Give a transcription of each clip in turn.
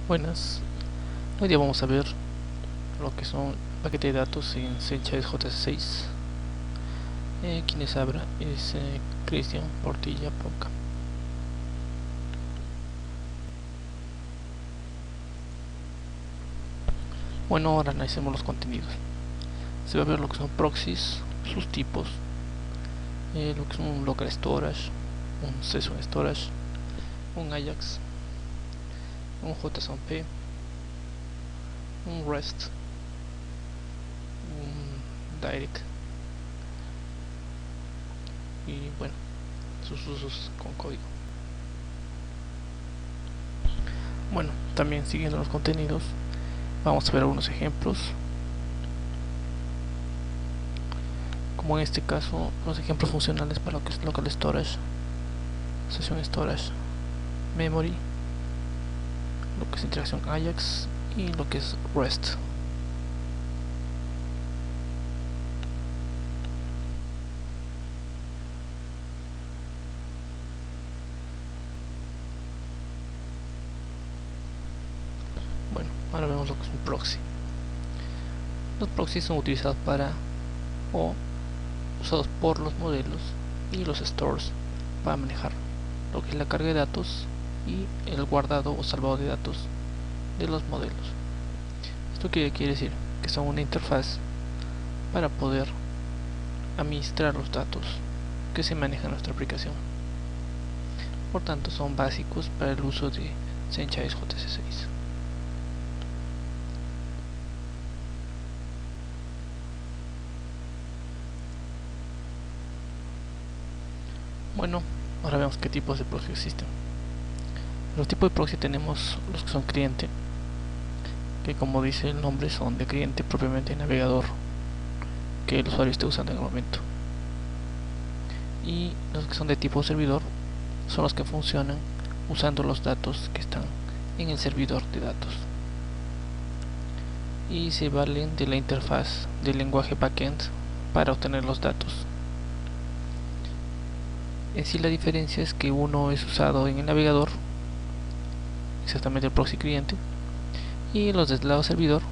Buenas, hoy día vamos a ver lo que son paquetes de datos en Senchais JS6. Quien les habla es Cristian Portilla Ponca. Bueno, ahora analicemos los contenidos. Se va a ver lo que son proxies, sus tipos, lo que es un local storage, un session storage, un Ajax, un JSONP, un REST, un Direct y bueno, sus usos con código. Bueno, también siguiendo los contenidos, vamos a ver algunos ejemplos. Como en este caso, los ejemplos funcionales para lo que es local storage, session storage, memory, lo que es interacción Ajax y lo que es REST. Bueno, ahora vemos lo que es un proxy. Los proxies son utilizados para o usados por los modelos y los stores para manejar lo que es la carga de datos y el guardado o salvado de datos de los modelos. ¿Esto qué quiere decir? Que son una interfaz para poder administrar los datos que se manejan en nuestra aplicación. Por tanto, son básicos para el uso de Senchais JS6. Bueno, ahora vemos qué tipos de proxy existen. Los tipos de proxy tenemos los que son cliente, que como dice el nombre son de cliente propiamente navegador que el usuario esté usando en el momento. Y los que son de tipo servidor son los que funcionan usando los datos que están en el servidor de datos y se valen de la interfaz del lenguaje backend para obtener los datos. En sí, la diferencia es que uno es usado en el navegador, exactamente el proxy cliente, y los del lado servidor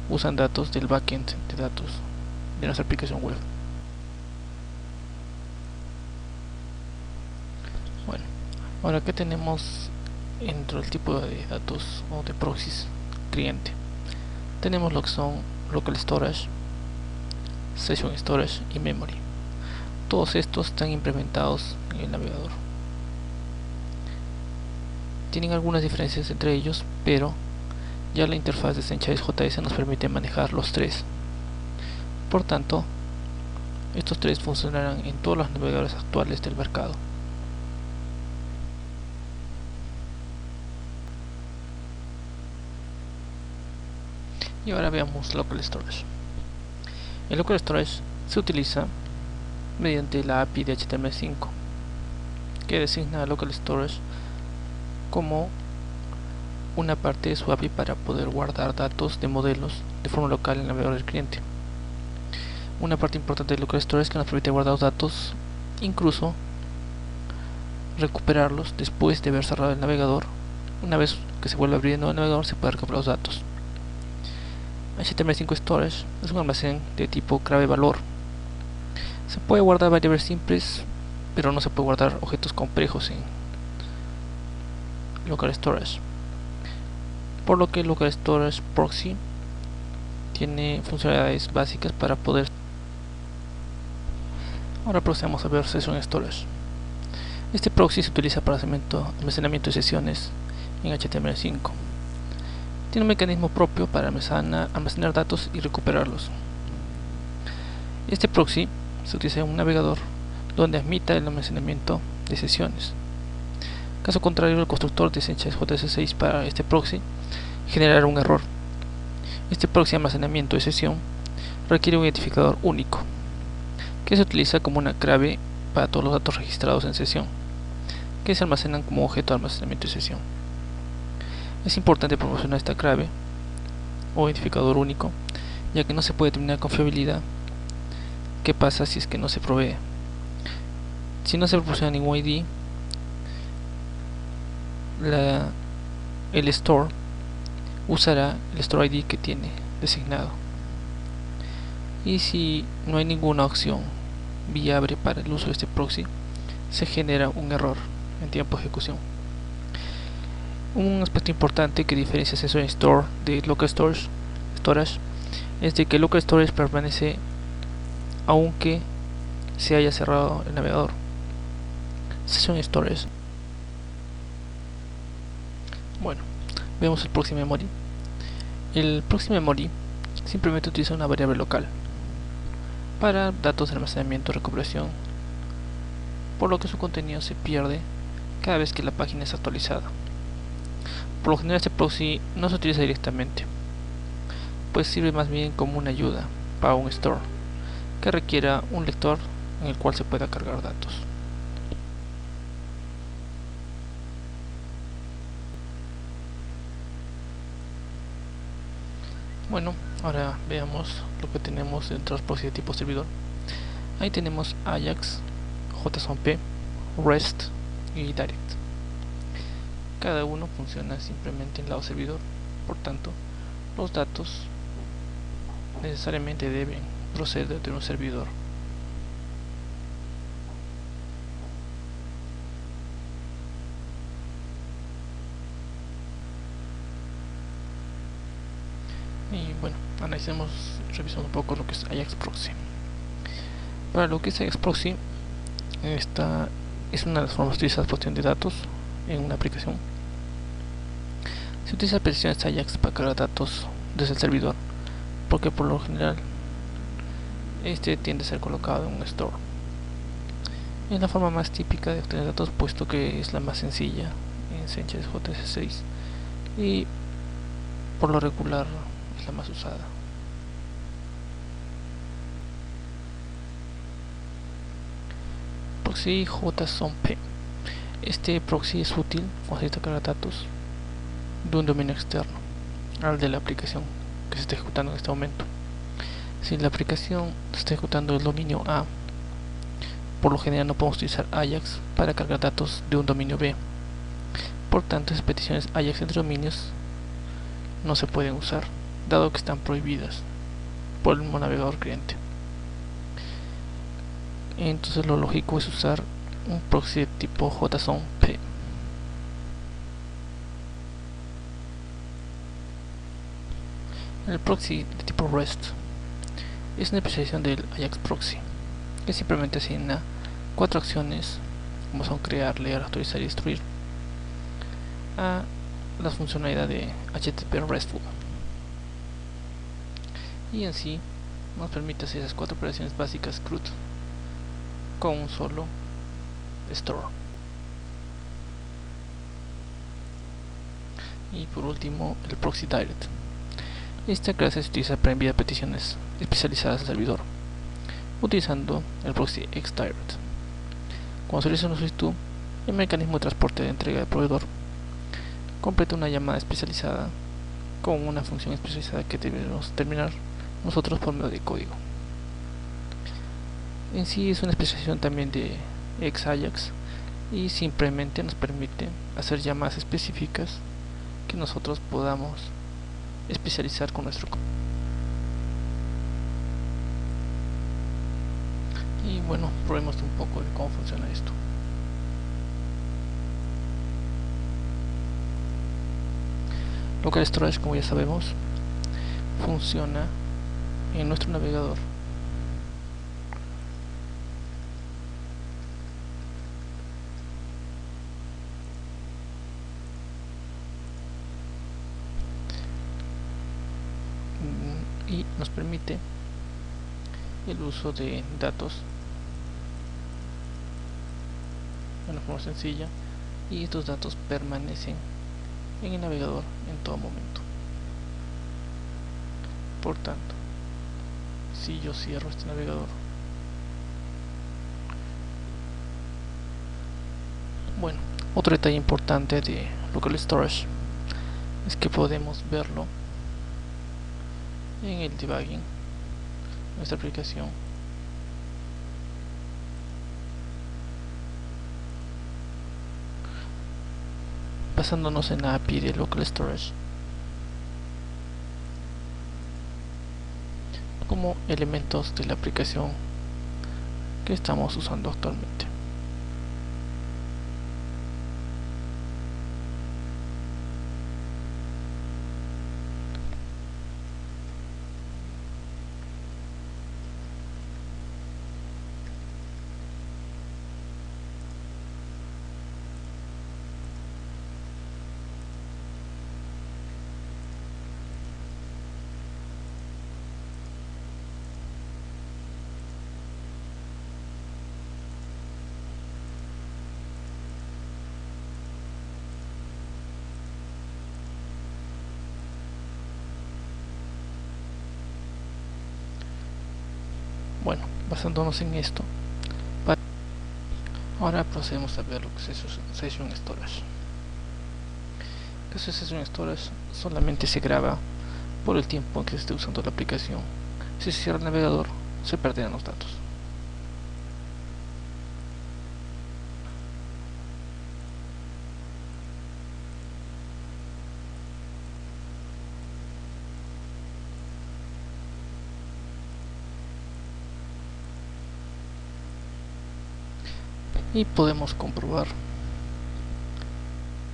usan datos del backend de datos de nuestra aplicación web. Bueno, ahora que tenemos dentro del tipo de datos o de proxies cliente, tenemos lo que son local storage, session storage y memory. Todos estos están implementados en el navegador. Tienen algunas diferencias entre ellos, pero ya la interfaz de Senchais JS nos permite manejar los tres. Por tanto, estos tres funcionarán en todos los navegadores actuales del mercado. Y ahora veamos local storage. El local storage se utiliza mediante la API de HTML5, que designa a local storage como una parte de su API para poder guardar datos de modelos de forma local en el navegador del cliente. Una parte importante del local storage que nos permite guardar los datos, incluso recuperarlos después de haber cerrado el navegador. Una vez que se vuelve a abrir el nuevo navegador, se puede recuperar los datos. HTML5 Storage es un almacén de tipo clave valor. Se puede guardar variables simples, pero no se puede guardar objetos complejos en local storage, por lo que el local storage proxy tiene funcionalidades básicas para poder. Ahora procedemos a ver session storage. Este proxy se utiliza para almacenamiento de sesiones en HTML5. Tiene un mecanismo propio para almacenar datos y recuperarlos. Este proxy se utiliza en un navegador donde admita el almacenamiento de sesiones. Caso contrario, el constructor de Senchais JS6 para este proxy generará un error. Este proxy de almacenamiento de sesión requiere un identificador único, que se utiliza como una clave para todos los datos registrados en sesión, que se almacenan como objeto de almacenamiento de sesión. Es importante proporcionar esta clave o identificador único, ya que no se puede determinar con fiabilidad qué pasa si es que no se provee. Si no se proporciona ningún ID, el store usará el store ID que tiene designado, y si no hay ninguna opción viable para el uso de este proxy, se genera un error en tiempo de ejecución. Un aspecto importante que diferencia Session Store de Local Storage es de que Local Storage permanece aunque se haya cerrado el navegador. Session Storage. Bueno, vemos el Proxy Memory. El Proxy Memory simplemente utiliza una variable local para datos de almacenamiento y recuperación, por lo que su contenido se pierde cada vez que la página es actualizada. Por lo general este proxy no se utiliza directamente, pues sirve más bien como una ayuda para un store que requiera un lector en el cual se pueda cargar datos. Bueno, ahora veamos lo que tenemos dentro de los proxy de tipo servidor. Ahí tenemos Ajax, JSONP, REST y Direct. Cada uno funciona simplemente en lado servidor, por tanto, los datos necesariamente deben proceder de un servidor. Y bueno, revisemos un poco lo que es Ajax Proxy. Para lo que es Ajax Proxy, esta es una de las formas utilizadas para obtener datos en una aplicación. Se utiliza peticiones Ajax para cargar datos desde el servidor, porque por lo general este tiende a ser colocado en un store. Es la forma más típica de obtener datos, puesto que es la más sencilla en Sanchez JS6 y por lo regular es la más usada. Proxy JSONP. Este proxy es útil cuando se necesita cargar datos de un dominio externo al de la aplicación que se está ejecutando en este momento. Si la aplicación se está ejecutando el dominio A, por lo general no podemos utilizar Ajax para cargar datos de un dominio B. Por tanto, esas peticiones Ajax entre dominios no se pueden usar, dado que están prohibidas por el mismo navegador cliente. Entonces lo lógico es usar un proxy de tipo JSONP. El proxy de tipo REST es una especialización del Ajax Proxy, que simplemente asigna 4 acciones, como son crear, leer, actualizar y destruir, a la funcionalidad de HTTP RESTful, y en sí nos permite hacer esas 4 operaciones básicas CRUD con un solo store. Y por último, el Proxy Direct. Esta clase se utiliza para enviar peticiones especializadas al servidor, utilizando el Proxy XDirect. Cuando se realiza una solicitud, el mecanismo de transporte de entrega del proveedor completa una llamada especializada con una función especializada que debemos terminar nosotros por medio de código. En sí es una especialización también de XAjax y simplemente nos permite hacer llamadas específicas que nosotros podamos especializar con nuestro código. Y bueno, probemos un poco de cómo funciona esto. Local Storage, como ya sabemos, funciona en nuestro navegador y nos permite el uso de datos de una forma sencilla, y estos datos permanecen en el navegador en todo momento. Por tanto, si yo cierro este navegador, bueno, otro detalle importante de Local Storage es que podemos verlo en el debugging de nuestra aplicación. basándonos en la API de Local Storage como elementos de la aplicación que estamos usando actualmente. Bueno, basándonos en esto, ahora procedemos a ver lo que es Session Storage. Eso Session Storage solamente se graba por el tiempo en que se esté usando la aplicación. Si se cierra el navegador, se perderán los datos. Y podemos comprobar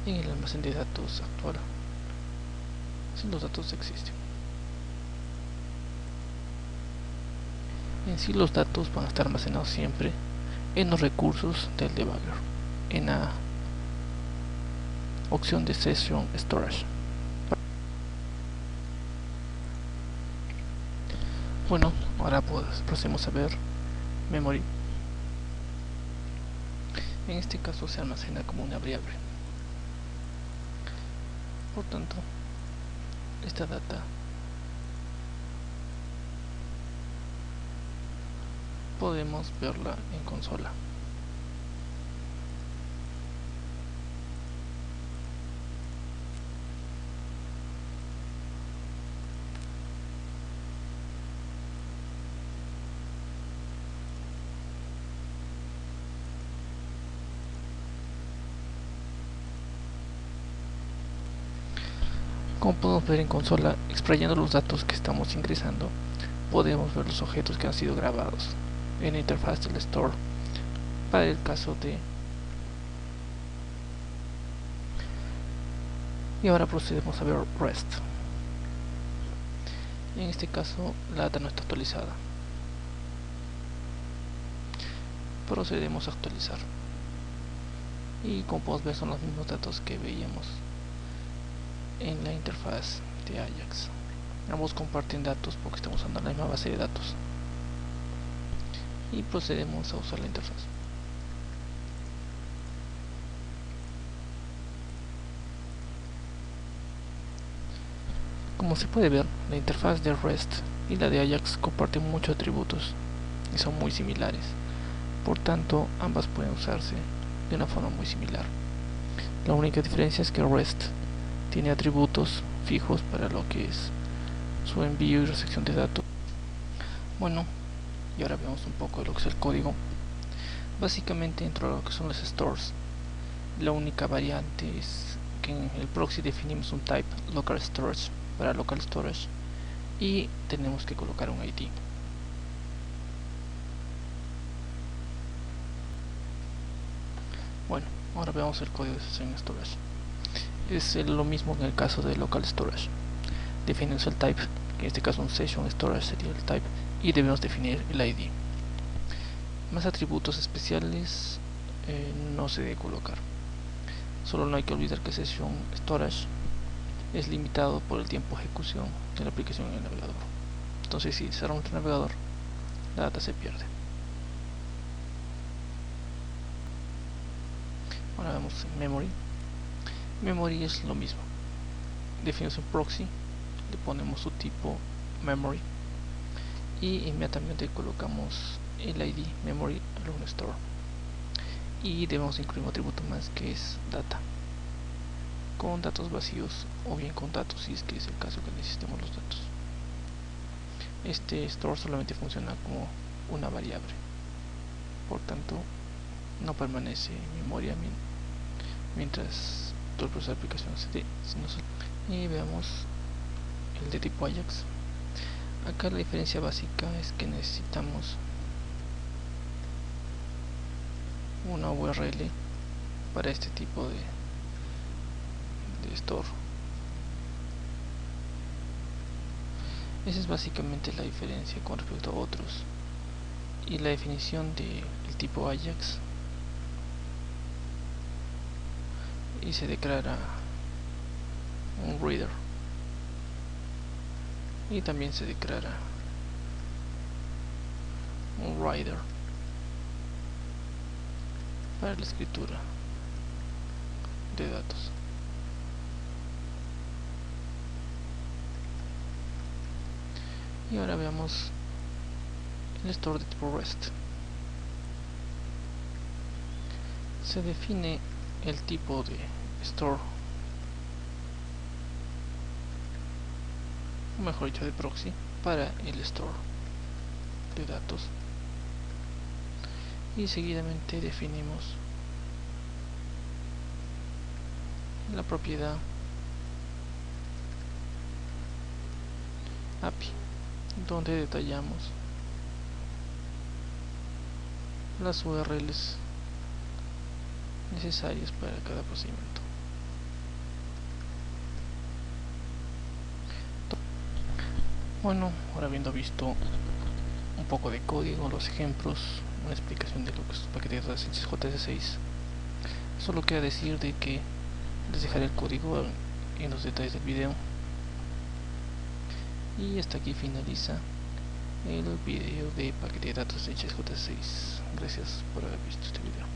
en el almacén de datos actual si los datos existen. En sí los datos van a estar almacenados siempre en los recursos del debugger, en la opción de Session Storage. Bueno, ahora procedemos a ver Memory. En este caso se almacena como una variable. Por tanto, esta data podemos verla en consola. Como podemos ver en consola, extrayendo los datos que estamos ingresando, podemos ver los objetos que han sido grabados en la interfaz del store. Para el caso de... Y ahora procedemos a ver REST. En este caso la data no está actualizada. Procedemos a actualizar. Y como podemos ver son los mismos datos que veíamos en la interfaz de Ajax. Ambos comparten datos porque estamos usando la misma base de datos. Y procedemos a usar la interfaz. Como se puede ver, la interfaz de REST y la de Ajax comparten muchos atributos y son muy similares. Por tanto, ambas pueden usarse de una forma muy similar. La única diferencia es que REST tiene atributos fijos para lo que es su envío y recepción de datos. Bueno, y ahora vemos un poco de lo que es el código. Básicamente dentro de lo que son los stores, la única variante es que en el proxy definimos un type local storage para local storage y tenemos que colocar un ID. Bueno, ahora veamos el código de session storage. Es lo mismo en el caso de local storage. Definimos el type, que en este caso un session storage sería el type, y debemos definir el ID. Más atributos especiales no se debe colocar. Solo no hay que olvidar que session storage es limitado por el tiempo de ejecución de la aplicación en el navegador. Entonces si cerramos el navegador, la data se pierde. Ahora vemos memory. Memory es lo mismo. Definimos un proxy, le ponemos su tipo memory y inmediatamente colocamos el ID memory alone store y debemos incluir un atributo más que es data con datos vacíos o bien con datos si es que es el caso que necesitemos los datos. Este store solamente funciona como una variable, por tanto no permanece en memoria mientras constructor para usar aplicación CD. Y veamos el de tipo Ajax. Acá la diferencia básica es que necesitamos una URL para este tipo de store. Esa es básicamente la diferencia con respecto a otros. Y la definición del tipo Ajax, y se declara un reader y también se declara un writer para la escritura de datos. Y ahora veamos el store de tipo REST. Se define el tipo de store, o mejor dicho de proxy, para el store de datos, y seguidamente definimos la propiedad API, donde detallamos las URLs necesarias para cada procedimiento. Bueno, ahora habiendo visto un poco de código, los ejemplos, una explicación de lo que es un paquete de datos JS6, solo queda decir de que les dejaré el código en los detalles del video. Y hasta aquí finaliza el video de paquete de datos de JS6. Gracias por haber visto este video.